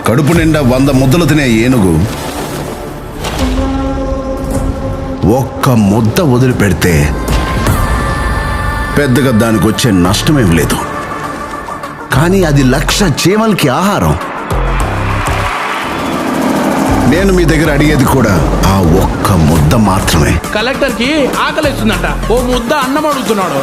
కడుపు నిండా 100 ముద్దలు తినే ఏనుగు ఒక్క ముద్ద వదిలిపెడితే పెద్దగా దానికి వచ్చే నష్టమేం లేదు. కానీ అది 1,00,000 చీమలకి ఆహారం. నేను మీ దగ్గర అడిగేది కూడా ఆ ఒక్క ముద్ద మాత్రమే. కలెక్టర్ కి ఆకలిస్తుందంట, ఓ ముద్ద అన్నం అడుగుతున్నాడు.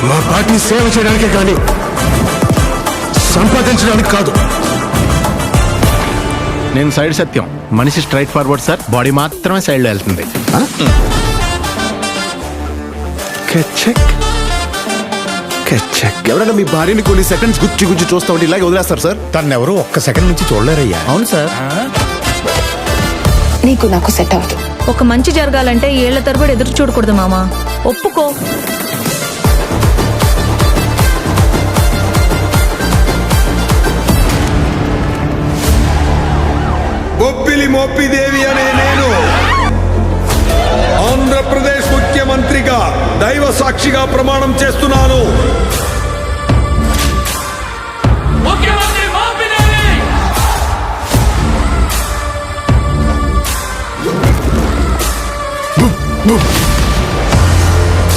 మా పార్టీని సేవ చేయడానికే కానీ సంపాదించడానికి కాదు. నేను సైడ్ సత్యం, మనిషి స్ట్రైట్ ఫార్వర్డ్ సార్, బాడీ మాత్రమే సైడ్లో వెళ్తుంది. ఎవరైనా మీ భార్యని కొన్ని సెకండ్స్ గుచ్చి చూస్తా ఉంటే ఇలాగే వదిలేస్తారు సార్? తనెవరూ ఒక్క సెకండ్ నుంచి చూడలేరయ్యా. అవును సార్. నీకు నాకు సెట్ అవ్వదు. ఒక మంచి జరగాలంటే ఏళ్ల తరబడి ఎదురు చూడకూడదు మామా, ఒప్పుకో. బొప్పిలి మోపిదేవి అనే నేను ఆంధ్రప్రదేశ్ ముఖ్యమంత్రిగా దైవ సాక్షిగా ప్రమాణం చేస్తున్నాను.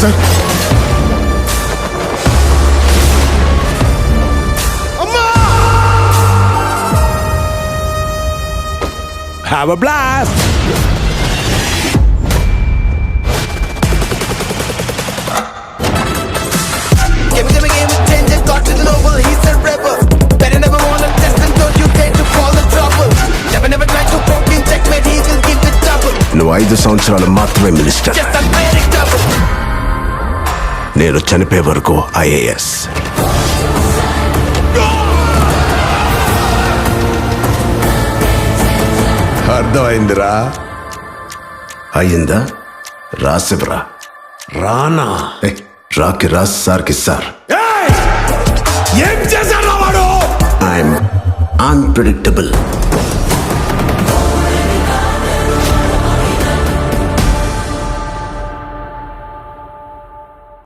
Sir Have a blast! Give me change and got to the noble. He's a rebel. Better never wanna test and don't you dare to call the trouble. Never try to poke in checkmate. He will give it double. నువ్వు 5 సంవత్సరాలు మాత్రమే minister. Just a very double. నేను చనిపోయే వరకు IAS. అర్థమైందిరా? అయ్యిందా? రాసివరా. రానా? రాకి Ross, సార్కి sir. ఏం చేశాడు వాడు? I'm unpredictable.